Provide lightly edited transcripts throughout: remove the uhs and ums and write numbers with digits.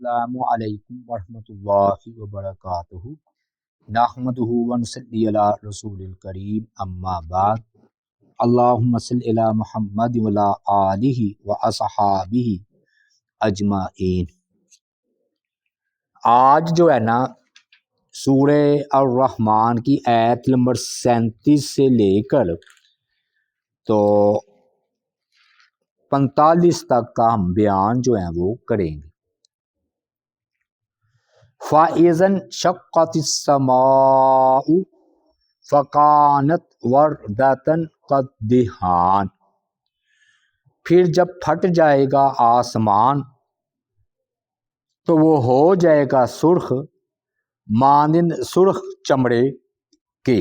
السلام علیکم ورحمۃ اللہ وبرکاتہ نحمدہ ونصلی علی رسول الکریم اما بعد اللہم صلی علی محمد وعلی آلہ واصحابہ اجمعین۔ آج جو ہے نا سورہ الرحمن کی آیت نمبر 37 سے لے کر تو 45 تک کا ہم بیان جو ہے وہ کریں گے۔ فَإِذَا انشَقَّتِ السَّمَاءُ فَكَانَتْ وَرْدَةً كَالدِّهَانِ، پھر جب پھٹ جائے گا آسمان تو وہ ہو جائے گا سرخ مانند سرخ چمڑے کے۔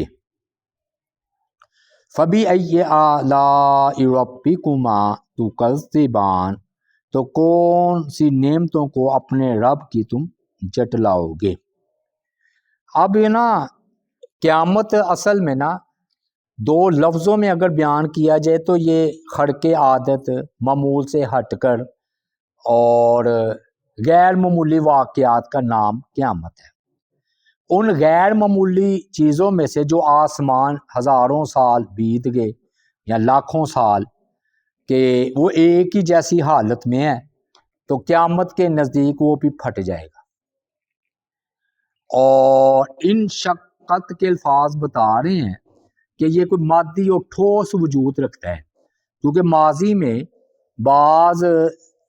فَبِأَيِّ آلَاءِ رَبِّكُمَا تُكَذِّبَانِ، تو کون سی نعمتوں کو اپنے رب کی تم جٹلاؤ گے۔ اب یہ نا قیامت اصل میں نا دو لفظوں میں اگر بیان کیا جائے تو یہ خرق عادت معمول سے ہٹ کر اور غیر معمولی واقعات کا نام قیامت ہے۔ ان غیر معمولی چیزوں میں سے جو آسمان ہزاروں سال بیت گئے یا لاکھوں سال کہ وہ ایک ہی جیسی حالت میں ہے تو قیامت کے نزدیک وہ بھی پھٹ جائے گا۔ اور ان شقت کے الفاظ بتا رہے ہیں کہ یہ کوئی مادی اور ٹھوس وجود رکھتا ہے، کیونکہ ماضی میں بعض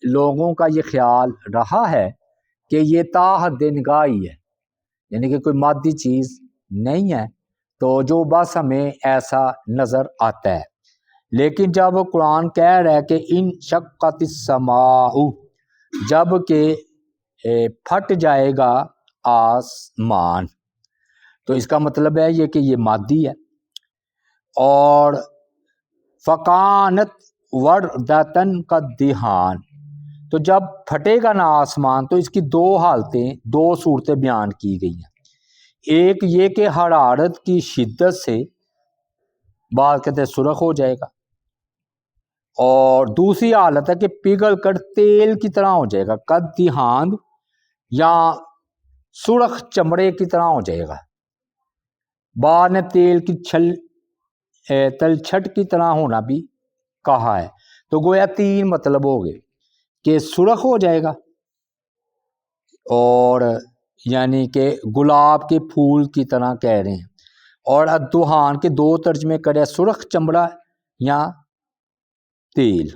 لوگوں کا یہ خیال رہا ہے کہ یہ تا حد نگاہی ہے، یعنی کہ کوئی مادی چیز نہیں ہے تو جو بس ہمیں ایسا نظر آتا ہے۔ لیکن جب قرآن کہہ رہا ہے کہ ان شقت السماء، جب کہ پھٹ جائے گا آسمان، تو اس کا مطلب ہے یہ کہ یہ مادی ہے۔ اور فَكَانَتْ وَرْدَةً كَالدِّهَانِ، تو جب پھٹے گا نا آسمان تو اس کی دو حالتیں، دو صورتیں بیان کی گئی ہیں۔ ایک یہ کہ حرارت کی شدت سے بعض کہتے ہیں سرخ ہو جائے گا، اور دوسری حالت ہے کہ پگھل کر تیل کی طرح ہو جائے گا، كَالدِّهَانِ، یا سرخ چمڑے کی طرح ہو جائے گا۔ بعد نے تیل کی تلچھٹ کی طرح ہونا بھی کہا ہے، تو گویا تین مطلب ہو گئے کہ سرخ ہو جائے گا، اور یعنی کہ گلاب کے پھول کی طرح کہہ رہے ہیں، اور الدہان کے دو ترجمے کرے، سرخ چمڑا یا تیل۔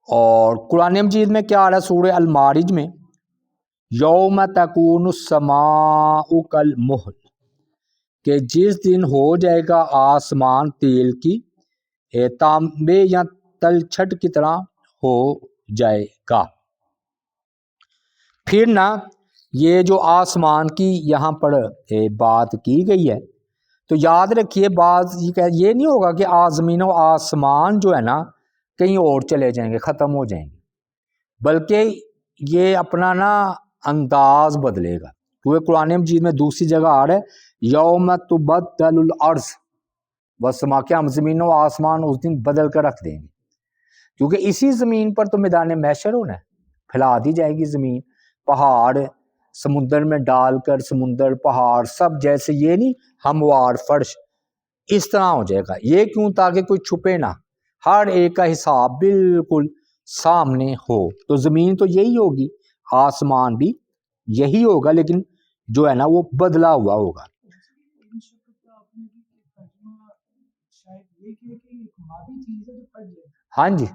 اور قرآن مجید میں کیا آ رہا ہے سورہ المعارج میں، یوم تکون السماء کالمہل، کہ جس دن ہو جائے گا آسمان تیل کی تانبے یا تلچھٹ کی طرح ہو جائے گا۔ پھر نا یہ جو آسمان کی یہاں پر بات کی گئی ہے تو یاد رکھیے بعض یہ نہیں ہوگا کہ زمین و آسمان جو ہے نا کہیں اور چلے جائیں گے، ختم ہو جائیں گے، بلکہ یہ اپنا نا انداز بدلے گا، کیونکہ قرآن مجید میں دوسری جگہ آ رہا ہے یوم تبدل الارض والسماء، کہ ہم زمین و آسمان اس دن بدل کر رکھ دیں گے، کیونکہ اسی زمین پر تو میدان محشر ہونا ہے، پھیلا دی جائے گی زمین، پہاڑ سمندر میں ڈال کر سمندر پہاڑ سب جیسے یہ نہیں ہموار فرش، اس طرح ہو جائے گا۔ یہ کیوں؟ تاکہ کوئی چھپے نہ، ہر ایک کا حساب بالکل سامنے ہو۔ تو زمین تو یہی ہوگی، آسمان بھی یہی ہوگا، لیکن جو ہے نا وہ بدلا ہوا ہوگا۔ ہاں جی،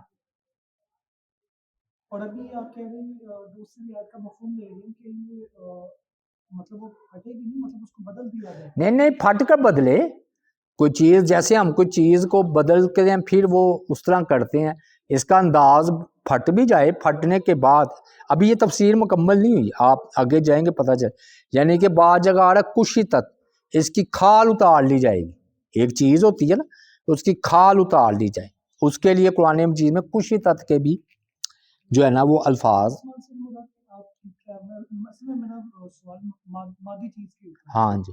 اور ابھی آپ کہہ رہے ہیں دوسری آیت کا مفہوم لے رہے ہیں کہ یہ مطلب وہ پھٹے گی نہیں، مطلب اس کو بدل دیا جائے۔ نہیں پھٹ کر بدلے کوئی چیز، جیسے ہم کوئی چیز کو بدل کے ہیں پھر وہ اس طرح کرتے ہیں، اس کا انداز پھٹ بھی جائے، پھٹنے کے بعد ابھی یہ تفسیر مکمل نہیں ہوئی، آپ آگے جائیں گے پتہ چلے، یعنی کہ بعض جگہ آ رہا ہے کشتت، اس کی کھال اتار لی جائے گی، ایک چیز ہوتی ہے نا اس کی کھال اتار لی جائے، اس کے لیے قرآن مجید میں کشتت کے بھی جو ہے نا وہ الفاظ۔ ہاں جی،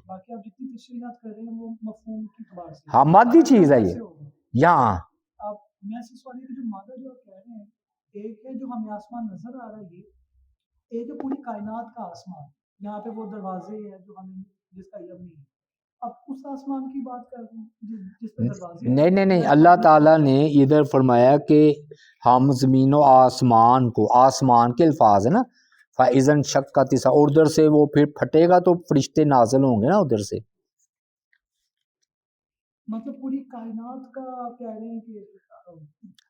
ہاں مادی چیز ہے یہ یہاں۔ میں سے سوال ہے کہ جو مادہ جو آپ کہہ رہے ہیں، ایک ہے جو ہمیں آسمان نظر آ رہا ہے ایک ہے پوری کائنات کا آسمان، یہاں پہ وہ دروازے ہیں جو ہمیں جس کا علم نہیں ہے، اب اس آسمان کی بات کر رہے ہیں جس پہ دروازے ہیں۔ نہیں اللہ تعالیٰ نے ادھر فرمایا کہ ہم زمین و آسمان کو، آسمان کے الفاظ ہے نا، فَإِذَا انشَقَّتِ السَّمَاءُ، اور ادھر سے وہ پھر پھٹے گا تو فرشتے نازل ہوں گے نا ادھر سے۔ مطلب پوری کائنات کا آپ کہہ رہے ہیں کہ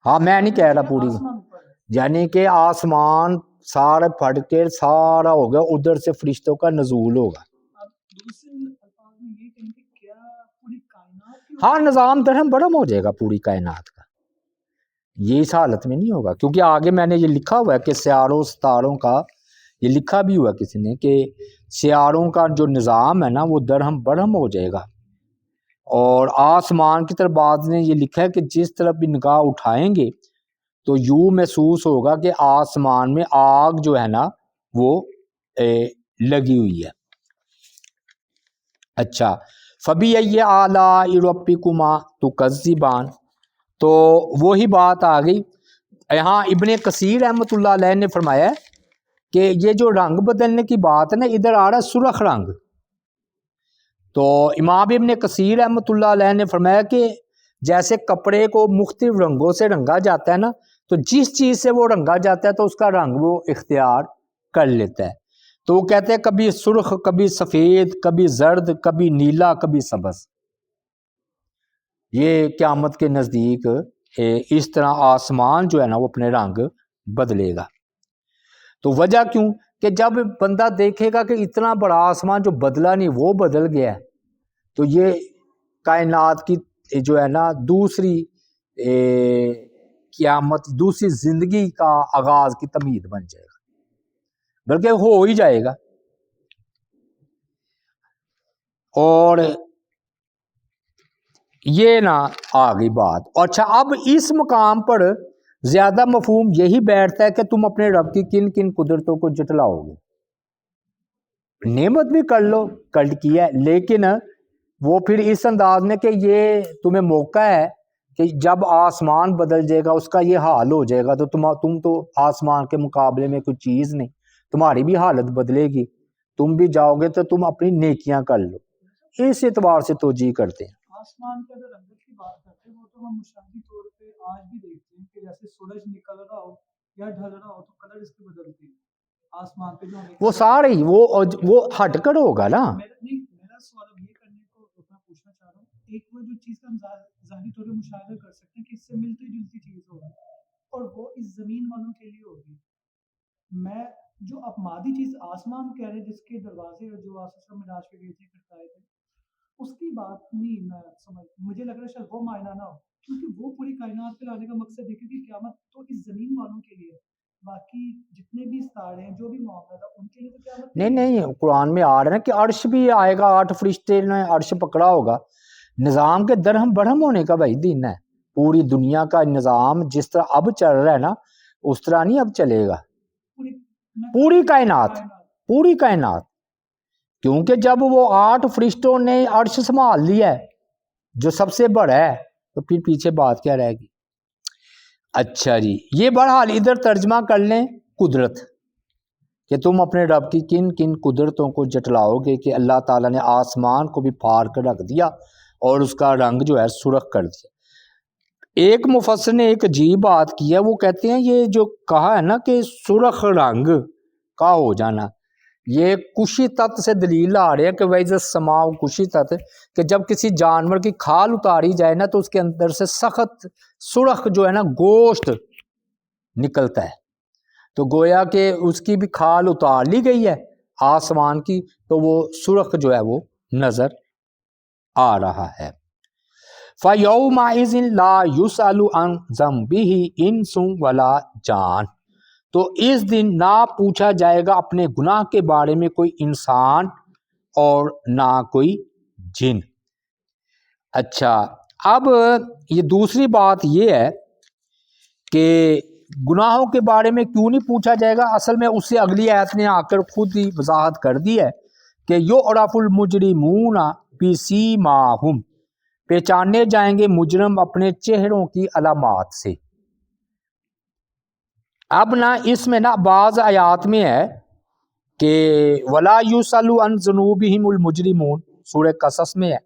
ہاں میں نہیں کہہ رہا پوری، آسمان پر ہے۔ یعنی کہ آسمان سارا پھٹ کے سارا ہو گیا، ادھر سے فرشتوں کا نزول ہوگا۔ اب دوسرے الفاظ میں یہ کہیں کہ کیا پوری کائنات کی ہاں نظام درہم برہم ہو جائے گا پوری کائنات کا، یہ اس حالت میں نہیں ہوگا، کیونکہ آگے میں نے یہ لکھا ہوا ہے کہ سیاروں ستاروں کا، یہ لکھا بھی ہوا کسی نے کہ سیاروں کا جو نظام ہے نا وہ درہم برہم ہو جائے گا، اور آسمان کی طرف بعض نے یہ لکھا ہے کہ جس طرف بھی نگاہ اٹھائیں گے تو یوں محسوس ہوگا کہ آسمان میں آگ جو ہے نا وہ لگی ہوئی ہے۔ اچھا، فَبِأَيِّ آلَاءِ رَبِّكُمَا تُكَذِّبَانِ، تو وہی بات آ گئی یہاں۔ ابن کثیر رحمۃ اللہ علیہ نے فرمایا ہے کہ یہ جو رنگ بدلنے کی بات ہے نا، ادھر آ رہا ہے سرخ رنگ، تو امام ابن کثیر رحمۃ اللہ علیہ نے فرمایا کہ جیسے کپڑے کو مختلف رنگوں سے رنگا جاتا ہے نا، تو جس چیز سے وہ رنگا جاتا ہے تو اس کا رنگ وہ اختیار کر لیتا ہے، تو وہ کہتے ہیں کبھی سرخ، کبھی سفید، کبھی زرد، کبھی نیلا، کبھی سبز۔ یہ قیامت کے نزدیک اس طرح آسمان جو ہے نا وہ اپنے رنگ بدلے گا۔ تو وجہ کیوں کہ جب بندہ دیکھے گا کہ اتنا بڑا آسمان جو بدلا نہیں وہ بدل گیا ہے، تو یہ کائنات کی جو ہے نا دوسری قیامت، دوسری زندگی کا آغاز کی تمہید بن جائے گا، بلکہ ہو ہی جائے گا۔ اور یہ نہ آگئی بات۔ اچھا، اب اس مقام پر زیادہ مفہوم یہی بیٹھتا ہے کہ تم اپنے رب کی کن کن قدرتوں کو جٹلاؤ گے۔ نعمت بھی کر لو، کر کیا ہے، لیکن وہ پھر اس انداز میں کہ یہ تمہیں موقع ہے کہ جب آسمان بدل جائے گا، اس کا یہ حال ہو جائے گا، تو تم تو آسمان کے مقابلے میں کوئی چیز نہیں، تمہاری بھی حالت بدلے گی، تم بھی جاؤ گے تو تم اپنی نیکیاں کر لو۔ اس اعتبار سے توجیہ کرتے ہیں۔ آسمان کے اگر رنگت کی بات کرتے ہیں وہ تو ہم مشاہدی طور پہ آج بھی دیکھتے ہیں کہ جیسے سورج نکل رہا ہو یا ڈھل رہا ہو تو کلر اس کے بدلتے ہیں آسمان پہ جو وہ سارے ہی وہ ہٹ کر ہوگا نا۔ میرا سوال اب یہ کرنے کو میں پوچھنا چاہ رہا ہوں، ایک وہ جو چیز کا ہم ظاہری طور پہ مشاہدہ کر سکتے ہیں کہ اس سے ملتی جلتی چیز ہوگی اور وہ اس زمین والوں کے لیے ہوگی، میں جو اب مادی چیز آسمان کہہ رہے جس کے دروازے اور جو آسمان میں راج پہ گئے تھے کھٹکائے تھے، اس کی بات نہیں میں سمجھ، مجھے لگ رہا ہے شاید وہ معنی نہ ہو، کیونکہ وہ پوری کائنات پہ لانے کا مقصد ہے، کیونکہ قیامت تو اس زمین والوں کے لیے، باقی جتنے بھی ستارے ہیں جو بھی معاملات ہیں ان کے لیے تو قیامت نہیں قرآن میں آ رہا ہے نا کہ عرش بھی آئے گا، 8 فرشتے نے عرش پکڑا ہوگا۔ نظام کے درہم برہم ہونے کا بھائی دن ہے، پوری دنیا کا نظام جس طرح اب چل رہا ہے نا اس طرح نہیں اب چلے گا، پوری کائنات، پوری کائنات، کیونکہ جب وہ 8 فرشتوں نے عرش سنبھال لیا ہے جو سب سے بڑا ہے، تو پھر پیچھے بات کیا رہے گی۔ اچھا جی، یہ بہرحال ادھر ترجمہ کر لیں قدرت، کہ تم اپنے رب کی کن کن قدرتوں کو جٹلاؤ گے کہ اللہ تعالیٰ نے آسمان کو بھی پھاڑ کر رکھ دیا اور اس کا رنگ جو ہے سرخ کر دیا۔ ایک مفسر نے ایک عجیب بات کی ہے، وہ کہتے ہیں یہ جو کہا ہے نا کہ سرخ رنگ کا ہو جانا، یہ کشی تت سے دلیل آ رہے ہیں کہ وَإِذَا السَّمَاءُ كُشِطَتْ، کہ جب کسی جانور کی کھال اتاری جائے نا تو اس کے اندر سے سخت سرخ جو ہے نا گوشت نکلتا ہے، تو گویا کہ اس کی بھی کھال اتار لی گئی ہے آسمان کی، تو وہ سرخ جو ہے وہ نظر آ رہا ہے۔ فَيَوْمَئِذٍ لَا يُسْأَلُ عَنْ ذَنبِهِ إِنسٌ وَلَا جان، تو اس دن نہ پوچھا جائے گا اپنے گناہ کے بارے میں کوئی انسان اور نہ کوئی جن۔ اچھا، اب یہ دوسری بات یہ ہے کہ گناہوں کے بارے میں کیوں نہیں پوچھا جائے گا، اصل میں اس سے اگلی آیت نے آ کر خود ہی وضاحت کر دی ہے کہ یعرف المجرمون بسیماہم، پہچانے جائیں گے مجرم اپنے چہروں کی علامات سے۔ اب نا اس میں نا بعض آیات میں ہے کہ ولا یسأل عن ذنوبہم المجرمون، سورہ قصص میں ہے،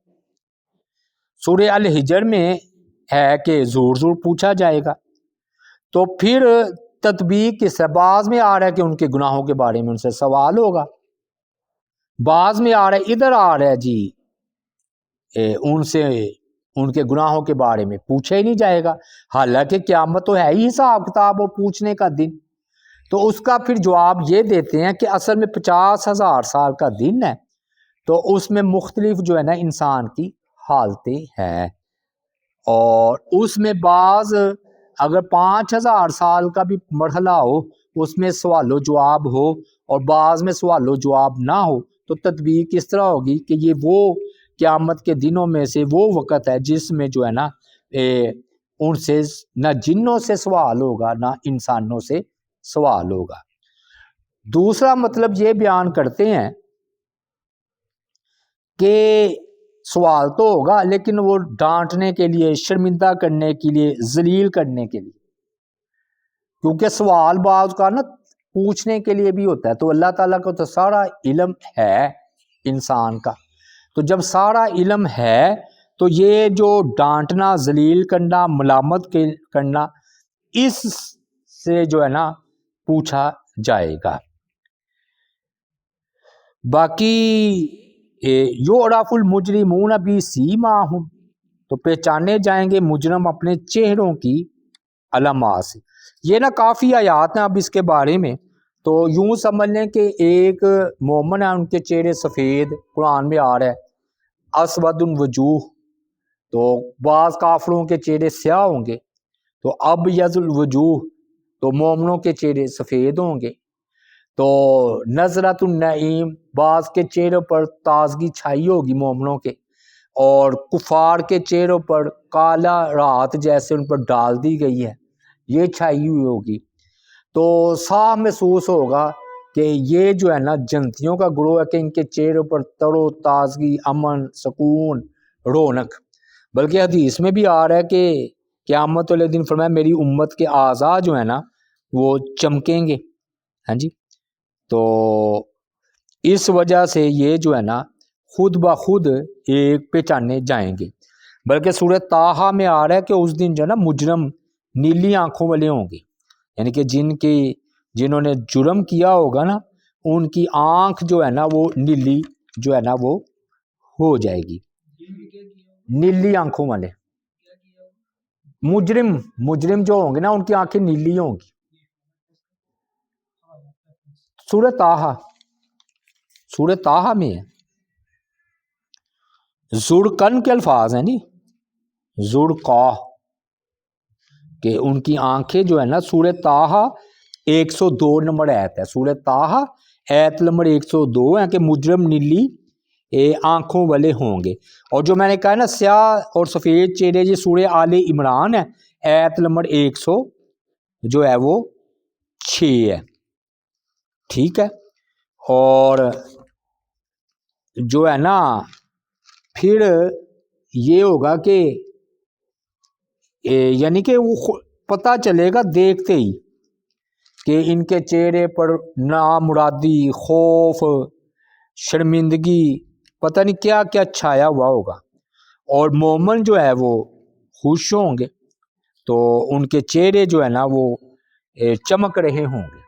سورہ الحجر میں ہے کہ ضرور پوچھا جائے گا۔ تو پھر تطبیق کس ہے؟ بعض میں آ رہا ہے کہ ان کے گناہوں کے بارے میں ان سے سوال ہوگا، بعض میں آ رہا ہے، ادھر آ رہا ہے جی ان سے ان کے گناہوں کے بارے میں پوچھا ہی نہیں جائے گا، حالانکہ قیامت تو ہے ہی حساب کتاب اور پوچھنے کا دن۔ تو اس کا پھر جواب یہ دیتے ہیں کہ اصل میں 50,000 سال کا دن ہے، تو اس میں مختلف جو ہے نا انسان کی حالتیں ہیں، اور اس میں بعض اگر 5,000 سال کا بھی مرحلہ ہو اس میں سوال و جواب ہو اور بعض میں سوال و جواب نہ ہو، تو تطبیق کس طرح ہوگی کہ یہ وہ قیامت کے دنوں میں سے وہ وقت ہے جس میں جو ہے نا ان سے نہ جنوں سے سوال ہوگا نہ انسانوں سے سوال ہوگا۔ دوسرا مطلب یہ بیان کرتے ہیں کہ سوال تو ہوگا لیکن وہ ڈانٹنے کے لیے، شرمندہ کرنے کے لیے، ذلیل کرنے کے لیے، کیونکہ سوال بعض کا نا پوچھنے کے لیے بھی ہوتا ہے، تو اللہ تعالیٰ کو تو سارا علم ہے انسان کا، تو جب سارا علم ہے تو یہ جو ڈانٹنا، ذلیل کرنا، ملامت کرنا، اس سے جو ہے نا پوچھا جائے گا۔ باقی یعرف المجرمون بسیماہم، تو پہچانے جائیں گے مجرم اپنے چہروں کی علامات سے۔ یہ نا کافی آیات ہیں اب اس کے بارے میں، تو یوں سمجھ لیں کہ ایک مومن ہے ان کے چہرے سفید، قرآن میں آ رہا ہے اسود الوجوہ، تو بعض کافروں کے چہرے سیاہ ہوں گے، تو ابیض الوجوہ، تو مومنوں کے چہرے سفید ہوں گے، تو نظرۃ النعیم، بعض کے چہروں پر تازگی چھائی ہوگی مومنوں کے، اور کفار کے چہروں پر کالا رات جیسے ان پر ڈال دی گئی ہے یہ چھائی ہوئی ہوگی، تو صاف محسوس ہوگا کہ یہ جو ہے نا جنتیوں کا گروہ ہے کہ ان کے چہروں پر تر و تازگی، امن، سکون، رونق۔ بلکہ حدیث میں بھی آ رہا ہے کہ قیامت والے دن فرمایا میری امت کے اعضاء جو ہے نا وہ چمکیں گے، ہاں جی، تو اس وجہ سے یہ جو ہے نا خود بخود ایک پہچانے جائیں گے۔ بلکہ سورہ طٰہٰ میں آ رہا ہے کہ اس دن جو ہے نا مجرم نیلی آنکھوں والے ہوں گے، یعنی کہ جنہوں نے جرم کیا ہوگا نا ان کی آنکھ جو ہے نا وہ نیلی جو ہے نا وہ ہو جائے گی، نیلی آنکھوں والے مجرم جو ہوں گے نا ان کی آنکھیں نیلی ہوں گی۔ سورہ طٰہٰ میں ہے، زرقن کے الفاظ ہیں نہیں، زرقا، کہ ان کی آنکھیں جو ہے نا سورہ طٰہٰ 102 نمبر آیت ہے، سورہ طٰہٰ آیت نمبر 102 ہے کہ مجرم نیلی آنکھوں والے ہوں گے۔ اور جو میں نے کہا نا سیاہ اور سفید چہرے، یہ سورہ آل عمران ہے، آیت نمبر 100 جو ہے وہ 6 ہے، ٹھیک ہے۔ اور جو ہے نا پھر یہ ہوگا کہ یعنی کہ وہ پتہ چلے گا دیکھتے ہی کہ ان کے چہرے پر نامرادی، خوف، شرمندگی، پتہ نہیں کیا کیا چھایا ہوا ہوگا، اور مومن جو ہے وہ خوش ہوں گے، تو ان کے چہرے جو ہے نا وہ چمک رہے ہوں گے۔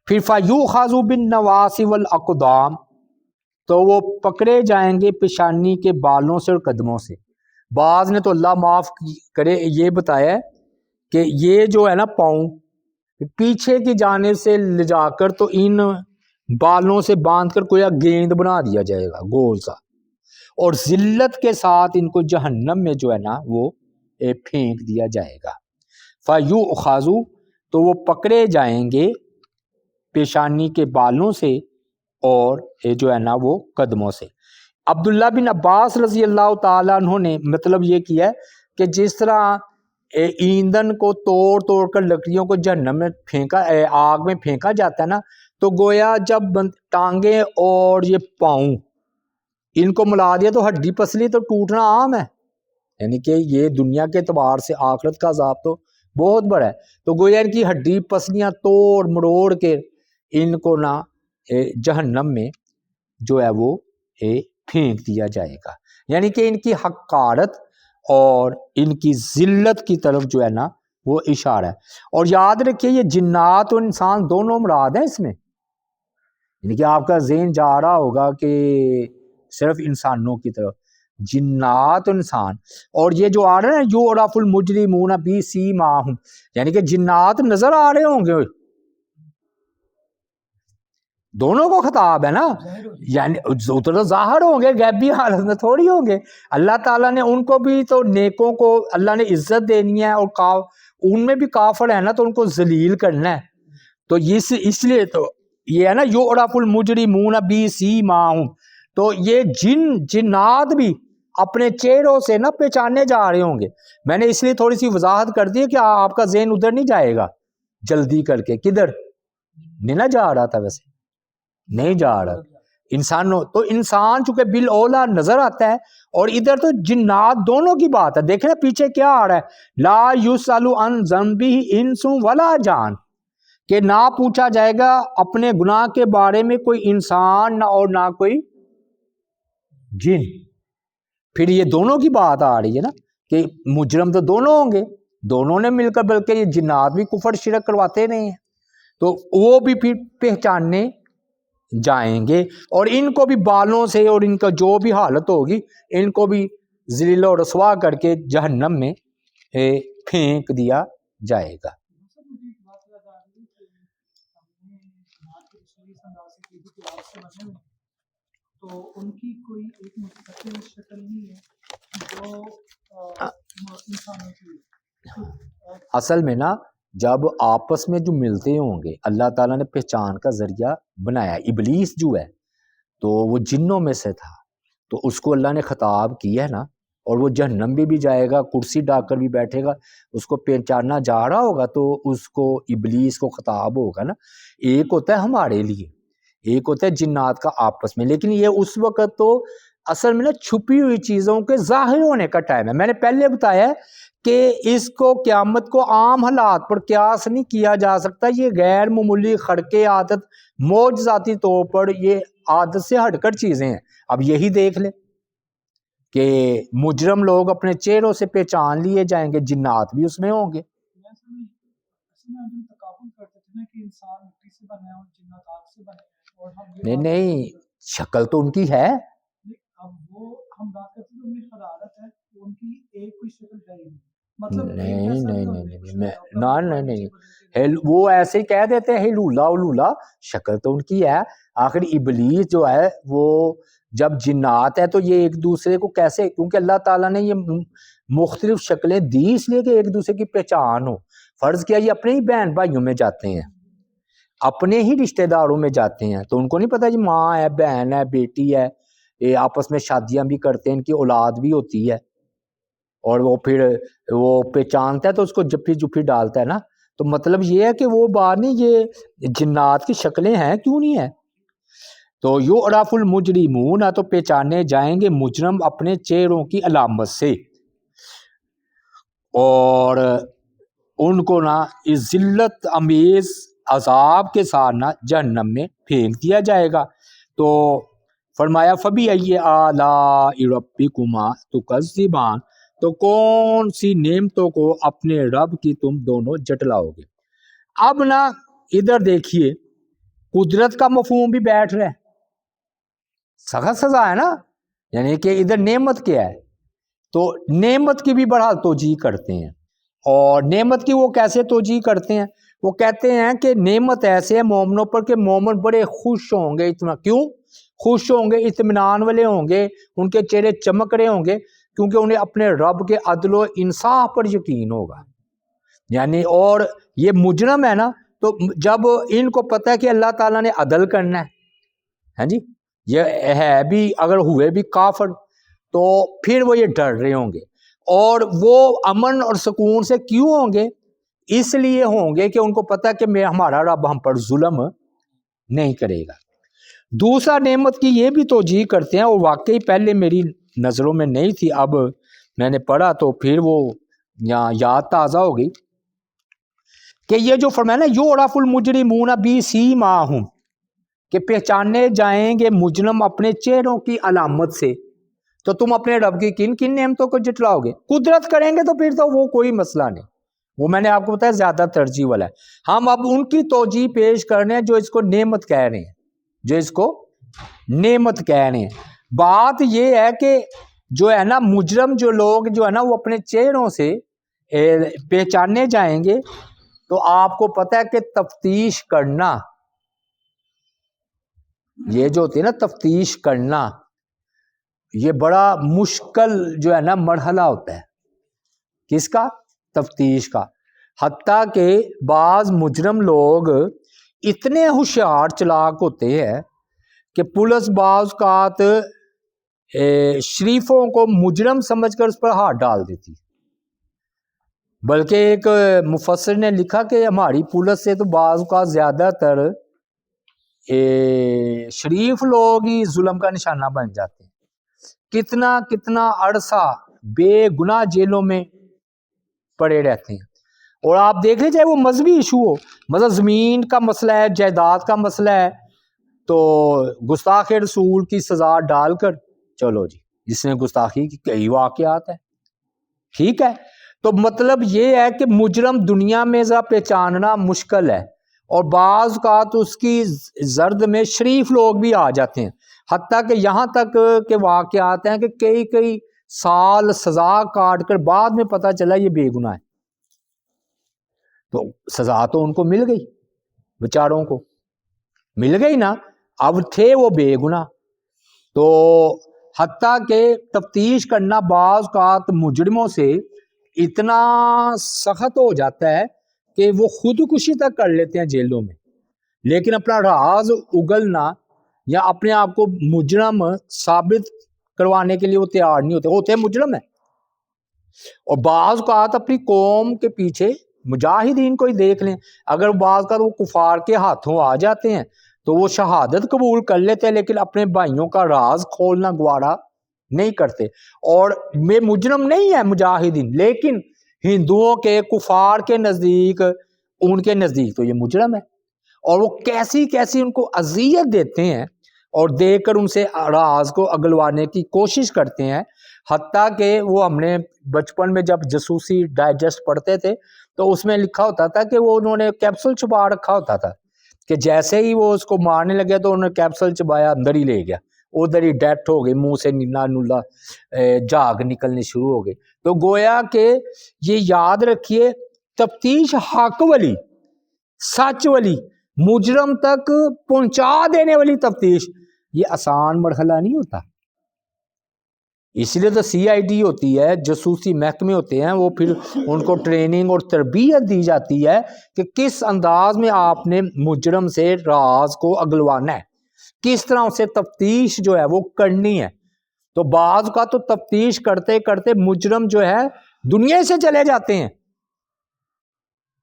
پھر فَيُؤْخَذُ بِالنَّوَاصِي وَالْأَقْدَامِ، تو وہ پکڑے جائیں گے پیشانی کے بالوں سے اور قدموں سے۔ بعض نے تو اللہ معاف کرے یہ بتایا ہے کہ یہ جو ہے نا پاؤں پیچھے کی جانب سے لے جا کر تو ان بالوں سے باندھ کر کوئی گیند بنا دیا جائے گا گول سا، اور ذلت کے ساتھ ان کو جہنم میں جو ہے نا وہ پھینک دیا جائے گا۔ فَيُؤْخَذُ، تو وہ پکڑے جائیں گے پیشانی کے بالوں سے اور جو ہے نا وہ قدموں سے۔ عبداللہ بن عباس رضی اللہ تعالیٰ عنہ نے مطلب یہ کیا ہے کہ جس طرح ایندھن کو توڑ توڑ کر لکڑیوں کو جہنم میں پھینکا، آگ میں پھینکا جاتا ہے نا، تو گویا جب ٹانگیں اور یہ پاؤں ان کو ملا دیا تو ہڈی پسلی تو ٹوٹنا عام ہے، یعنی کہ یہ دنیا کے اعتبار سے آخرت کا عذاب تو بہت بڑا ہے. تو گویا ان کی ہڈی پسلیاں توڑ مروڑ کے ان کو نہ جہنم میں جو ہے وہ پھینک دیا جائے گا. یعنی کہ ان کی حقارت اور ان کی ذلت کی طرف جو ہے نا وہ اشارہ ہے. اور یاد رکھیے یہ جنات اور انسان دونوں مراد ہیں اس میں. یعنی کہ آپ کا ذہن جا رہا ہوگا کہ صرف انسانوں کی طرف، جنات و انسان. اور یہ جو آ رہے ہیں یعرف المجرمون بسیماہم، یعنی کہ جنات نظر آ رہے ہوں گے، دونوں کو خطاب ہے نا. یعنی تو ظاہر ہوں گے، غیبی حالت میں تھوڑی ہوں گے. اللہ تعالیٰ نے ان کو بھی تو نیکوں کو اللہ نے عزت دینی ہے، اور ان میں بھی کافر ہے نا تو ان کو ذلیل کرنا ہے. تو اس لیے تو یہ ہے نا یعرف المجرمون بسیماہم. تو یہ جنات بھی اپنے چہروں سے نہ پہچانے جا رہے ہوں گے. میں نے اس لیے تھوڑی سی وضاحت کر دی کہ آپ کا ذہن ادھر نہیں جائے گا جلدی کر کے. کدھر نہیں نہ جا رہا تھا، ویسے نہیں جا رہا. انسانوں تو انسان چونکہ بالاولا نظر آتا ہے، اور ادھر تو جنات دونوں کی بات ہے. دیکھیں پیچھے کیا آ رہا ہے، لا یسأل عن ذنبہ انس ولا جان، کہ نہ پوچھا جائے گا اپنے گناہ کے بارے میں کوئی انسان اور نہ کوئی جن. پھر یہ دونوں کی بات آ رہی ہے نا کہ مجرم تو دونوں ہوں گے، دونوں نے مل کر، بلکہ یہ جنات بھی کفر شرک کرواتے نہیں ہیں، تو وہ بھی پھر پہچاننے جائیں گے. اور ان کو بھی بالوں سے اور ان کا جو بھی حالت ہوگی ان کو بھی ذلیل و رسوا کر کے جہنم میں پھینک دیا جائے گا. تو ان کی کوئی ایک مستقل شکل نہیں ہے جو انسانوں کی. اصل میں نا جب آپس میں جو ملتے ہوں گے اللہ تعالیٰ نے پہچان کا ذریعہ بنایا. ابلیس جو ہے تو وہ جنوں میں سے تھا، تو اس کو اللہ نے خطاب کیا ہے نا، اور وہ جہنم بھی جائے گا، کرسی ڈاک کر بھی بیٹھے گا، اس کو پہچانا جا رہا ہوگا تو اس کو ابلیس کو خطاب ہوگا نا. ایک ہوتا ہے ہمارے لیے، ایک ہوتا ہے جنات کا آپس میں. لیکن یہ اس وقت تو اصل میں نا چھپی ہوئی چیزوں کے ظاہر ہونے کا ٹائم ہے. میں نے پہلے بتایا کہ اس کو قیامت کو عام حالات پر قیاس نہیں کیا جا سکتا. یہ غیر معمولی خرق عادت، معجزاتی طور پر یہ عادت سے ہٹ کر چیزیں ہیں. اب یہی دیکھ لیں کہ مجرم لوگ اپنے چہروں سے پہچان لیے جائیں گے، جنات بھی اس میں ہوں گے. نہیں شکل تو ان کی ہے. نہیں وہ ایسے ہی کہہ دیتے ہیں ہلولا الولا، شکل تو ان کی ہے. آخر ابلیس جو ہے وہ جب جنات ہے تو یہ ایک دوسرے کو کیسے، کیونکہ اللہ تعالیٰ نے یہ مختلف شکلیں دی اس لیے کہ ایک دوسرے کی پہچان ہو. فرض کیا یہ اپنے ہی بہن بھائیوں میں جاتے ہیں، اپنے ہی رشتہ داروں میں جاتے ہیں، تو ان کو نہیں پتا جی ماں ہے، بہن ہے، بیٹی ہے، یہ آپس میں شادیاں بھی کرتے ہیں، ان کی اولاد بھی ہوتی ہے، اور وہ پھر وہ پہچانتا ہے تو اس کو جپھی جپھی ڈالتا ہے نا. تو مطلب یہ ہے کہ وہ بات نہیں، یہ جنات کی شکلیں ہیں، کیوں نہیں ہے. تو یعرف المجرمون، تو پہچانے جائیں گے مجرم اپنے چہروں کی علامت سے، اور ان کو نہ اس ذلت امیز عذاب کے ساتھ نہ جہنم میں پھینک دیا جائے گا. تو فرمایا فَبِأَيِّ آلَاءِ رَبِّكُمَا تُكَذِّبَانِ، تو کون سی نعمتوں کو اپنے رب کی تم دونوں جٹلاؤ گے. اب نا ادھر دیکھیے قدرت کا مفہوم بھی بیٹھ رہا ہے، سخت سزا ہے نا. یعنی کہ ادھر نعمت کیا ہے، تو نعمت کی بھی بہرحال توجیہ کرتے ہیں. اور نعمت کی وہ کیسے توجیہ کرتے ہیں، وہ کہتے ہیں کہ نعمت ایسے ہے مومنوں پر کہ مومن بڑے خوش ہوں گے. اتنا کیوں خوش ہوں گے، اطمینان والے ہوں گے، ان کے چہرے چمک رہے ہوں گے، کیونکہ انہیں اپنے رب کے عدل و انصاف پر یقین ہوگا. یعنی اور یہ مجرم ہے نا، تو جب ان کو پتہ ہے کہ اللہ تعالیٰ نے عدل کرنا ہے، ہاں جی، یہ ہے بھی اگر ہوئے بھی کافر، تو پھر وہ یہ ڈر رہے ہوں گے. اور وہ امن اور سکون سے کیوں ہوں گے، اس لیے ہوں گے کہ ان کو پتہ ہے کہ ہمارا رب ہم پر ظلم نہیں کرے گا. دوسرا نعمت کی یہ بھی توجیہ کرتے ہیں، اور واقعی پہلے میری نظروں میں نہیں تھی، اب میں نے پڑھا تو پھر وہ یہاں یاد تازہ ہو گئی. کہ یہ جو فرمایا نا یعرف المجرمون بسیماہم کہ پہچانے جائیں گے مجرم اپنے چہروں کی علامت سے، تو تم اپنے رب کی کن کن نعمتوں کو جٹلاؤ گے؟ قدرت کریں گے تو پھر تو وہ کوئی مسئلہ نہیں، وہ میں نے آپ کو بتایا زیادہ ترجیح والا ہے۔ ہم اب ان کی توجیہ پیش کرنے ہیں جو اس کو نعمت کہہ رہے ہیں، جو اس کو نعمت کہہ رہے ہیں۔ بات یہ ہے کہ جو ہے نا مجرم جو لوگ جو ہے نا وہ اپنے چہروں سے پہچانے جائیں گے، تو آپ کو پتہ ہے کہ تفتیش کرنا، یہ جو ہوتی ہے نا تفتیش کرنا، یہ بڑا مشکل جو ہے نا مرحلہ ہوتا ہے۔ کس کا؟ تفتیش کا۔ حتیٰ کہ بعض مجرم لوگ اتنے ہوشیار چلاک ہوتے ہیں کہ پولیس بعض اوقات شریفوں کو مجرم سمجھ کر اس پر ہاتھ ڈال دیتی، بلکہ ایک مفسر نے لکھا کہ ہماری پولیس سے تو بعض اوقات زیادہ تر شریف لوگ ہی ظلم کا نشانہ بن جاتے ہیں۔ کتنا کتنا عرصہ بے گناہ جیلوں میں پڑے رہتے ہیں۔ اور آپ دیکھ لیں چاہے وہ مذہبی ایشو ہو، مطلب زمین کا مسئلہ ہے، جائیداد کا مسئلہ ہے، تو گستاخ رسول کی سزا ڈال کر چلو جی جس نے گستاخی کی کئی واقعات ہیں، ٹھیک ہے۔ تو مطلب یہ ہے کہ مجرم دنیا میں ذرا پہچاننا مشکل ہے، اور بعض اوقات اس کی زرد میں شریف لوگ بھی آ جاتے ہیں، حتیٰ کہ یہاں تک کہ واقعات ہیں کہ کئی سال سزا کاٹ کر بعد میں پتہ چلا یہ بے گناہ ہے، تو سزا تو ان کو مل گئی، بیچاروں کو مل گئی نا، اب تھے وہ بے گناہ۔ تو حتیٰ کہ تفتیش کرنا بعض اوقات مجرموں سے اتنا سخت ہو جاتا ہے کہ وہ خودکشی تک کر لیتے ہیں جیلوں میں، لیکن اپنا راز اگلنا یا اپنے آپ کو مجرم ثابت کروانے کے لیے وہ تیار نہیں ہوتے مجرم ہیں۔ اور بعض اوقات اپنی قوم کے پیچھے مجاہدین کو ہی دیکھ لیں، اگر بعض اوقات وہ کفار کے ہاتھوں آ جاتے ہیں تو وہ شہادت قبول کر لیتے ہیں، لیکن اپنے بھائیوں کا راز کھولنا گوارا نہیں کرتے۔ اور میں مجرم نہیں ہے مجاہدین، لیکن ہندوؤں کے کفار کے نزدیک، ان کے نزدیک تو یہ مجرم ہے، اور وہ کیسی کیسی ان کو اذیت دیتے ہیں اور دے کر ان سے راز کو اگلوانے کی کوشش کرتے ہیں۔ حتیٰ کہ وہ ہم نے بچپن میں جب جاسوسی ڈائجسٹ پڑھتے تھے تو اس میں لکھا ہوتا تھا کہ وہ انہوں نے کیپسول چھپا رکھا ہوتا تھا کہ جیسے ہی وہ اس کو مارنے لگے تو انہوں نے کیپسول چبایا، اندر ہی لے گیا، ادھر ہی ڈیتھ ہو گئی، منہ سے نیلا نلا جاگ نکلنے شروع ہو گئی۔ تو گویا کہ یہ یاد رکھیے، تفتیش حق والی، سچ والی، مجرم تک پہنچا دینے والی تفتیش، یہ آسان مرحلہ نہیں ہوتا۔ اس لیے تو سی آئی ڈی ہوتی ہے، جاسوسی محکمے ہوتے ہیں، وہ پھر ان کو ٹریننگ اور تربیت دی جاتی ہے کہ کس انداز میں آپ نے مجرم سے راز کو اگلوانا ہے، کس طرح اسے تفتیش جو ہے وہ کرنی ہے۔ تو بعض کا تو تفتیش کرتے کرتے مجرم جو ہے دنیا سے چلے جاتے ہیں،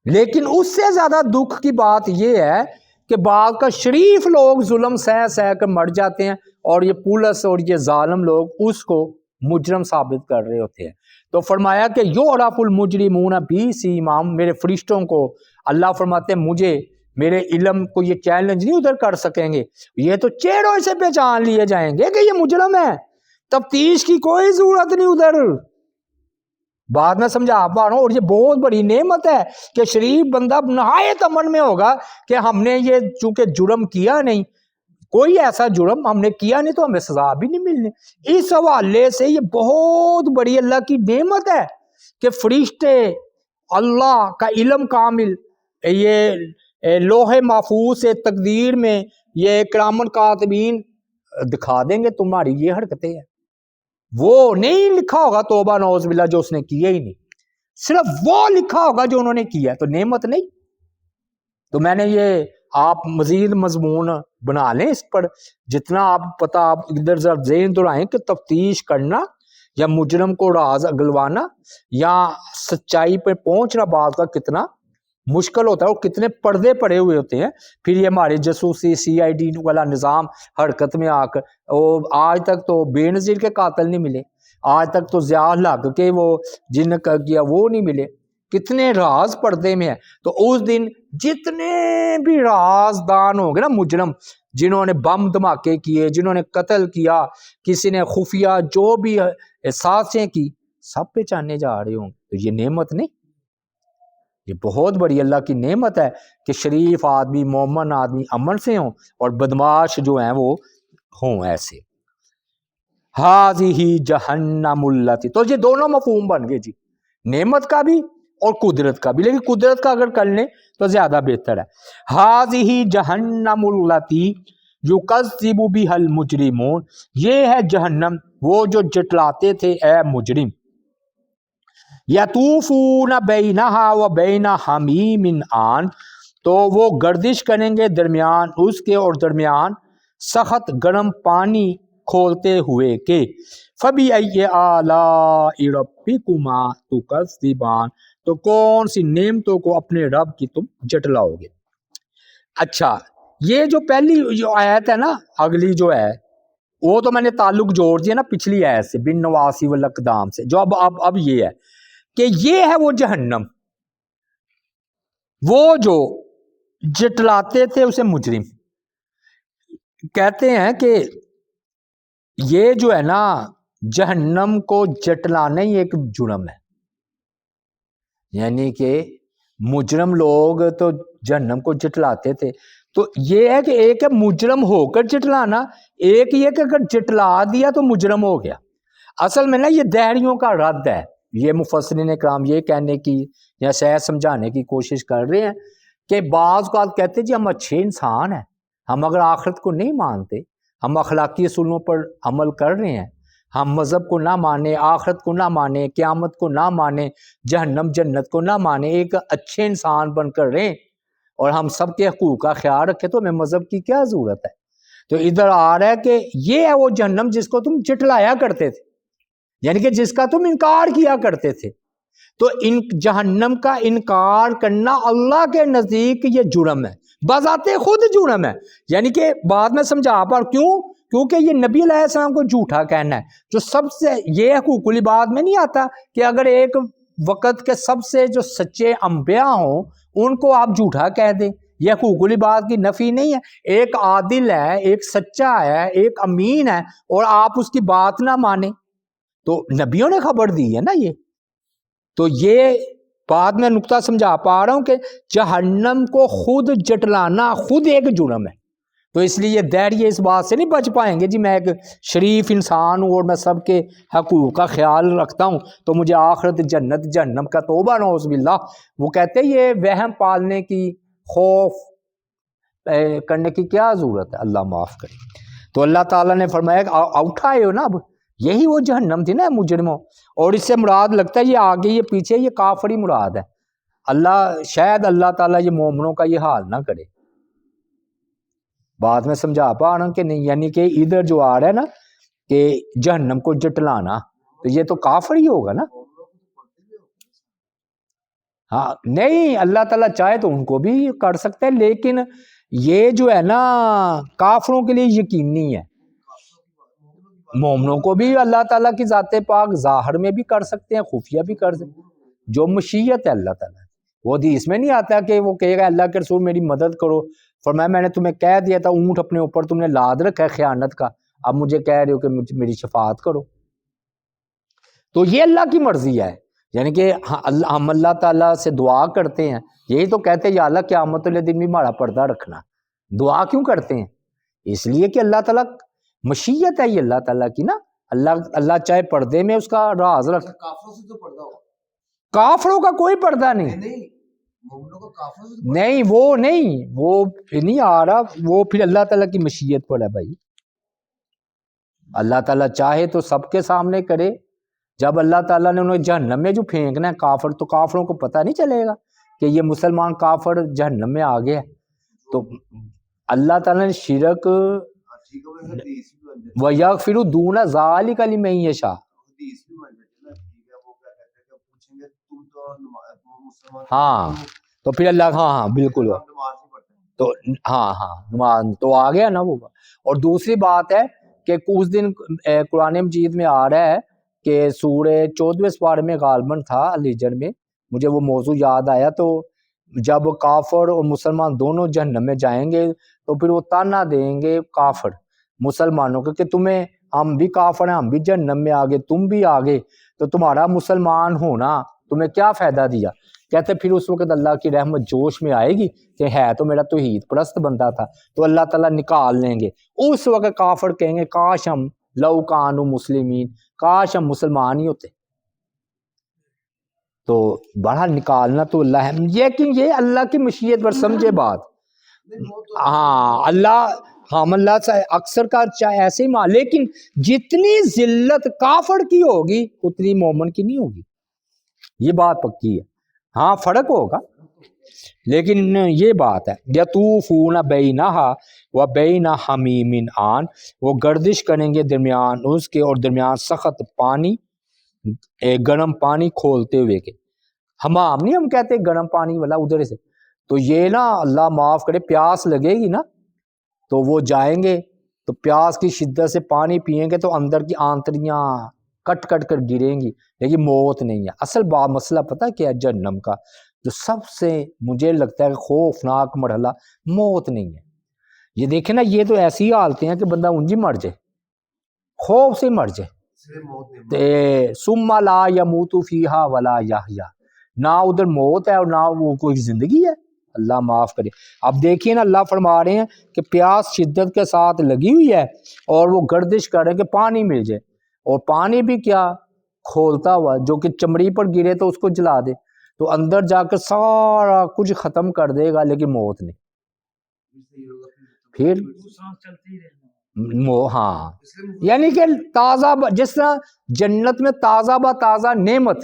لیکن اس سے زیادہ دکھ کی بات یہ ہے کہ بعض کا شریف لوگ ظلم سہ سہ کر مر جاتے ہیں، اور یہ پولیس اور یہ ظالم لوگ اس کو مجرم ثابت کر رہے ہوتے ہیں۔ تو فرمایا کہ یعرف المجرمون بسیماہم، میرے فرشتوں کو اللہ فرماتے ہیں مجھے، میرے علم کو یہ چیلنج نہیں ادھر کر سکیں گے، یہ تو چہروں سے پہچان لیے جائیں گے کہ یہ مجرم ہے، تفتیش کی کوئی ضرورت نہیں ادھر۔ بعد میں سمجھا پا رہا ہوں، اور یہ بہت بڑی نعمت ہے کہ شریف بندہ نہایت امن میں ہوگا کہ ہم نے یہ چونکہ جرم کیا نہیں، کوئی ایسا جرم ہم نے کیا نہیں تو ہمیں سزا بھی نہیں ملنی۔ اس حوالے سے یہ بہت بڑی اللہ کی نعمت ہے کہ فرشتے، اللہ کا علم کامل، یہ لوح محفوظ سے تقدیر میں یہ کرامن کاتبین دکھا دیں گے تمہاری یہ حرکتیں ہیں۔ وہ نہیں لکھا ہوگا توبہ نعوذ باللہ جو اس نے کیا ہی نہیں، صرف وہ لکھا ہوگا جو انہوں نے کیا، تو نعمت نہیں۔ تو میں نے یہ آپ مزید مضمون بنا لیں اس پر، جتنا آپ پتہ، آپ ادھر ذرا ذہن دورائیں کہ تفتیش کرنا یا مجرم کو راز اگلوانا یا سچائی پہ پہنچنا بعض کا کتنا مشکل ہوتا ہے، اور کتنے پردے پڑے ہوئے ہوتے ہیں۔ پھر یہ ہمارے جاسوسی سی آئی ڈی والا نظام حرکت میں آ کر، آج تک تو بے نظیر کے قاتل نہیں ملے، آج تک تو ضیاء الحق کے وہ جن کا کیا وہ نہیں ملے، کتنے راز پردے میں ہیں. تو اس دن جتنے بھی رازدان ہوں گے نا مجرم, جنہوں نے بم دھماکے کیے, جنہوں نے قتل کیا, کسی نے خفیہ جو بھی سازشیں کی, سب پہچانے جا رہے ہوں. تو یہ نعمت نہیں, یہ بہت بڑی اللہ کی نعمت ہے کہ شریف آدمی, مومن آدمی امن سے ہوں اور بدماش جو ہیں وہ ہوں ایسے. ہاذہ جہنم التی, تو یہ دونوں مفہوم بن گئے جی, نعمت کا بھی اور قدرت کا بھی, لیکن قدرت کا اگر کر لیں تو زیادہ بہتر ہے. ہاذہ جہنم التی یکذب بہا المجرمون, یہ ہے جہنم وہ جو جٹلاتے تھے اے مجرم. یطوفون بینہا و بین حمیم آن, تو وہ گردش کریں گے درمیان اس کے اور درمیان سخت گرم پانی کھولتے ہوئے کہ فَبِأَيِّ آلَاءِ رَبِّكُمَا تُكَذِّبَانِ, تو کون سی نعمتوں کو اپنے رب کی تم جٹلاؤ گے. اچھا, یہ جو پہلی جو آیت ہے نا, اگلی جو ہے وہ تو میں نے تعلق جوڑ دیا نا پچھلی آیت سے, بن نواسی والاقدام سے, جو اب یہ ہے کہ یہ ہے وہ جہنم, وہ جو جٹلاتے تھے اسے مجرم. کہتے ہیں کہ یہ جو ہے نا جہنم کو جٹلانا ہی ایک جرم ہے, یعنی کہ مجرم لوگ تو جہنم کو جٹلاتے تھے. تو یہ ہے کہ ایک ہے مجرم ہو کر جٹلانا, ایک یہ کہ اگر جٹلا دیا تو مجرم ہو گیا. اصل میں نا یہ دہریوں کا رد ہے. یہ مفسرین کرام یہ کہنے کی یا شاید سمجھانے کی کوشش کر رہے ہیں کہ بعض اوقات کہتے جی ہم اچھے انسان ہیں, ہم اگر آخرت کو نہیں مانتے, ہم اخلاقی اصولوں پر عمل کر رہے ہیں, ہم مذہب کو نہ مانیں, آخرت کو نہ مانیں, قیامت کو نہ مانیں, جہنم جنت کو نہ مانیں, ایک اچھے انسان بن کر رہیں اور ہم سب کے حقوق کا خیال رکھیں, تو ہمیں مذہب کی کیا ضرورت ہے. تو ادھر آ رہا ہے کہ یہ ہے وہ جہنم جس کو تم جٹلایا کرتے تھے, یعنی کہ جس کا تم انکار کیا کرتے تھے. تو ان جہنم کا انکار کرنا اللہ کے نزدیک یہ جرم ہے, بذات خود جرم ہے. یعنی کہ بعد میں سمجھا پر کیوں, کیونکہ یہ نبی علیہ السلام کو جھوٹا کہنا ہے. جو سب سے یہ حقوق العباد میں نہیں آتا کہ اگر ایک وقت کے سب سے جو سچے انبیاء ہوں ان کو آپ جھوٹا کہہ دیں, یہ حقوق العباد کی نفی نہیں ہے. ایک عادل ہے, ایک سچا ہے, ایک امین ہے, اور آپ اس کی بات نہ مانیں, تو نبیوں نے خبر دی ہے نا یہ. تو یہ بعد میں نقطہ سمجھا پا رہا ہوں کہ جہنم کو خود جٹلانا خود ایک جرم ہے. تو اس لیے دہریے اس بات سے نہیں بچ پائیں گے جی میں ایک شریف انسان ہوں اور میں سب کے حقوق کا خیال رکھتا ہوں تو مجھے آخرت جنت جہنم کا توبہ نعوذ باللہ. وہ کہتے ہیں یہ وہم پالنے کی, خوف کرنے کی کیا ضرورت ہے, اللہ معاف کرے. تو اللہ تعالیٰ نے فرمایا اٹھائے ہو نا, اب یہی وہ جہنم تھی نا مجرموں, اور اس سے مراد لگتا ہے یہ آگے یہ پیچھے یہ کافری مراد ہے. اللہ شاید اللہ تعالیٰ یہ مومنوں کا یہ حال نہ کرے. بعد میں سمجھا پا رہا ہوں کہ نہیں, یعنی کہ ادھر جو آ رہا ہے نا کہ جہنم کو جٹلانا, تو یہ تو کافر ہی ہوگا نا. ہاں نہیں, اللہ تعالیٰ چاہے تو ان کو بھی کر سکتا ہے, لیکن یہ جو ہے نا کافروں کے لیے یقینی ہے. مومنوں کو بھی اللہ تعالیٰ کی ذات پاک ظاہر میں بھی کر سکتے ہیں, خفیہ بھی کر سکتے ہیں, جو مشیت ہے اللہ تعالیٰ. وہ حدیث میں نہیں آتا کہ وہ کہے گا اللہ کے رسول میری مدد کرو, فرمایا میں نے تمہیں کہہ دیا تھا اونٹ اپنے اوپر تم نے لاد رکھا ہے خیانت کا, اب مجھے کہہ رہے ہو کہ میری شفاعت کرو. تو یہ اللہ کی مرضی ہے, یعنی کہ ہم اللہ تعالیٰ سے دعا کرتے ہیں, یہی تو کہتے ہیں یا اللہ قیامت والے دن بھی ہمارا پردہ رکھنا. دعا کیوں کرتے ہیں؟ اس لیے کہ اللہ تعالیٰ مشیت ہے یہ اللہ تعالیٰ کی نا, اللہ چاہے پردے میں اس کا راز رکھ. کافروں سے تو پردہ ہو, کافروں کا کوئی پردہ نہیں, نہیں وہ نہیں آ رہا, وہ پھر اللہ تعالیٰ کی مشیت پر ہے بھائی. اللہ تعالیٰ چاہے تو سب کے سامنے کرے. جب اللہ تعالیٰ نے انہیں جہنم میں جو پھینکنا ہے کافر, تو کافروں کو پتہ نہیں چلے گا کہ یہ مسلمان کافر جہنم میں آ گیا. تو اللہ تعالیٰ نے شرک وَيَغْفِرُ دُونَ ذَلِكَ لِمَن يَشَاءُ, ہاں تو پھر اللہ ہاں بالکل, تو ہاں تو آ گیا نا وہ. اور دوسری بات ہے کہ اس دن قرآن مجید میں آ رہا ہے کہ سورہ 14 پارے میں غالباً تھا علیجڑ میں مجھے وہ موضوع یاد آیا، تو جب کافر اور مسلمان دونوں جہنم میں جائیں گے تو پھر وہ تانا دیں گے کافر مسلمانوں کو کہ تمہیں، ہم بھی کافر ہیں، ہم بھی جہنم میں آگے، تم بھی آگے، تو تمہارا مسلمان ہونا تمہیں کیا فائدہ دیا؟ کہتے پھر اس وقت اللہ کی رحمت جوش میں آئے گی کہ ہے تو میرا توحید پرست بندہ تھا، تو اللہ تعالیٰ نکال لیں گے۔ اس وقت کافر کہیں گے کاش ہم لو کانوا مسلمین، کاش ہم مسلمان ہی ہوتے۔ تو بڑا نکالنا تو اللہ ہے، لیکن یہ اللہ کی مشیت پر سمجھے بات۔ ہاں اللہ، ہم اللہ سے اکثر کا چاہے ایسے ہی مان، لیکن جتنی ذلت کافر کی ہوگی اتنی مومن کی نہیں ہوگی، یہ بات پکی ہے۔ ہاں فرق ہوگا، لیکن یہ بات ہے یطوفون بینہا و بین حمیم آن، وہ گردش کریں گے درمیان اس کے اور درمیان سخت پانی، گرم پانی کھولتے ہوئے کے۔ حمام نہیں ہم کہتے گرم پانی والا ادھر سے، تو یہ نا اللہ معاف کرے پیاس لگے گی نا تو وہ جائیں گے تو پیاس کی شدت سے پانی پئیں گے تو اندر کی آنتڑیاں کٹ کٹ کر گریں گی، لیکن موت نہیں ہے۔ اصل مسئلہ پتہ کیا ہے جہنم کا؟ جو سب سے مجھے لگتا ہے خوفناک مرحلہ موت نہیں ہے۔ یہ دیکھیں نا، یہ تو ایسی حالتیں ہیں کہ بندہ انجی مر جائے، خوف سے مر جائے۔ ثم لا یموت فیہا ولا یحیا، نہ ادھر موت ہے اور نہ وہ کوئی زندگی ہے، اللہ معاف کرے۔ اب دیکھیے نا اللہ فرما رہے ہیں کہ پیاس شدت کے ساتھ لگی ہوئی ہے اور وہ گردش کر رہے ہیں کہ پانی مل جائے، اور پانی بھی کیا کھولتا ہوا جو کہ چمڑی پر گرے تو اس کو جلا دے، تو اندر جا کے سارا کچھ ختم کر دے گا لیکن موت نہیں۔ پھر ہاں یعنی کہ تازہ جس طرح جنت میں تازہ با تازہ نعمت،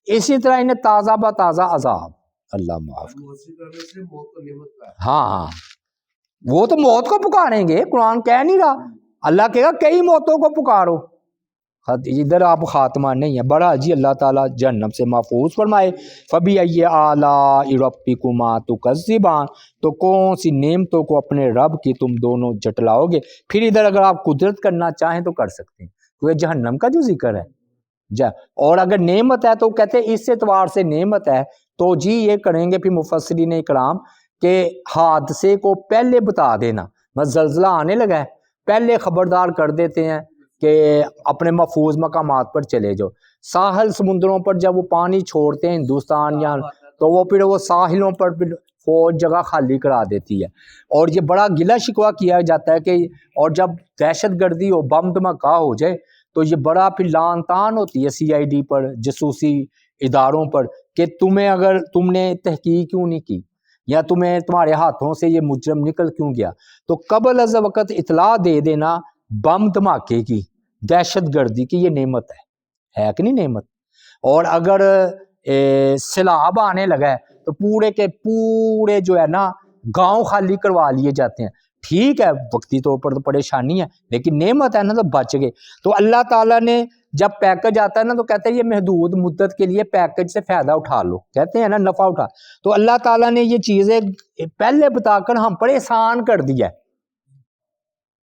اسی طرح انہیں تازہ با تازہ عذاب، اللہ معاف کرے۔ ہاں ہاں وہ تو موت کو پکاریں گے، قرآن کہہ نہیں رہا، اللہ کہے گا کئی موتوں کو پکارو، ادھر آپ خاتمہ نہیں ہے۔ بڑا جی اللہ تعالیٰ جہنم سے محفوظ فرمائے۔ فَبِأَيِّ آلَاءِ رَبِّكُمَا تُكَذِّبَانِ، تو کون سی نعمتوں کو اپنے رب کی تم دونوں جٹلاؤ گے۔ پھر ادھر اگر آپ قدرت کرنا چاہیں تو کر سکتے ہیں، کیونکہ جہنم کا جو ذکر ہے اور اگر نعمت ہے تو کہتے ہیں اس اعتبار سے نعمت ہے تو جی یہ کریں گے پھر مفسرین اکرام کہ حادثے کو پہلے بتا دینا، بس زلزلہ آنے لگا ہے پہلے خبردار کر دیتے ہیں کہ اپنے محفوظ مقامات پر چلے جاؤ۔ ساحل سمندروں پر جب وہ پانی چھوڑتے ہیں ہندوستان یا تو وہ پھر وہ ساحلوں پر پھر فوج جگہ خالی کرا دیتی ہے، اور یہ بڑا گلہ شکوہ کیا جاتا ہے کہ اور جب دہشت گردی ہو بم دھماکہ ہو جائے تو یہ بڑا پھر لعن طعن ہوتی ہے CID پر، جاسوسی اداروں پر کہ تمہیں اگر تم نے تحقیق کیوں نہیں کی یا تمہارے ہاتھوں سے یہ مجرم نکل کیوں گیا، تو قبل از وقت اطلاع دے دینا بم دھماکے کی، دہشت گردی کی، یہ نعمت ہے کہ نہیں نعمت؟ اور اگر سیلاب آنے لگا ہے تو پورے کے پورے جو ہے نا گاؤں خالی کروا لیے جاتے ہیں، ٹھیک ہے وقتی طور پر تو پریشانی ہے لیکن نعمت ہے نا تو بچ گئے۔ تو اللہ تعالیٰ نے جب پیکج آتا ہے نا تو کہتے ہیں یہ محدود مدت کے لیے پیکج سے فائدہ اٹھا لو، کہتے ہیں نا نفع اٹھا، تو اللہ تعالیٰ نے یہ چیزیں پہلے بتا کر ہم پر احسان کر دیا ہے،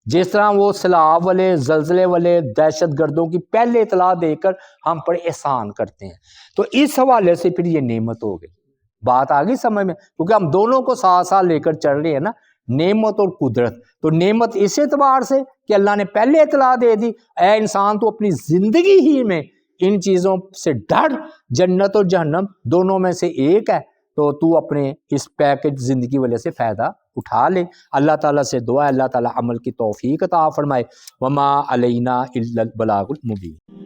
جس طرح وہ سیلاب والے زلزلے والے دہشت گردوں کی پہلے اطلاع دے کر ہم پر احسان کرتے ہیں، تو اس حوالے سے پھر یہ نعمت ہو گئی۔ بات آ گئی سمجھ میں؟ کیونکہ ہم دونوں کو ساتھ ساتھ لے کر چل رہے ہیں نا، نعمت اور قدرت۔ تو نعمت اس اعتبار سے کہ اللہ نے پہلے اطلاع دے دی، اے انسان تو اپنی زندگی ہی میں ان چیزوں سے ڈر، جنت اور جہنم دونوں میں سے ایک ہے، تو اپنے اس پیکج زندگی والے سے فائدہ اٹھا لے۔ اللہ تعالیٰ سے دعا ہے اللہ تعالیٰ عمل کی توفیق عطا فرمائے۔ وما علینا الا البلاغ المبین۔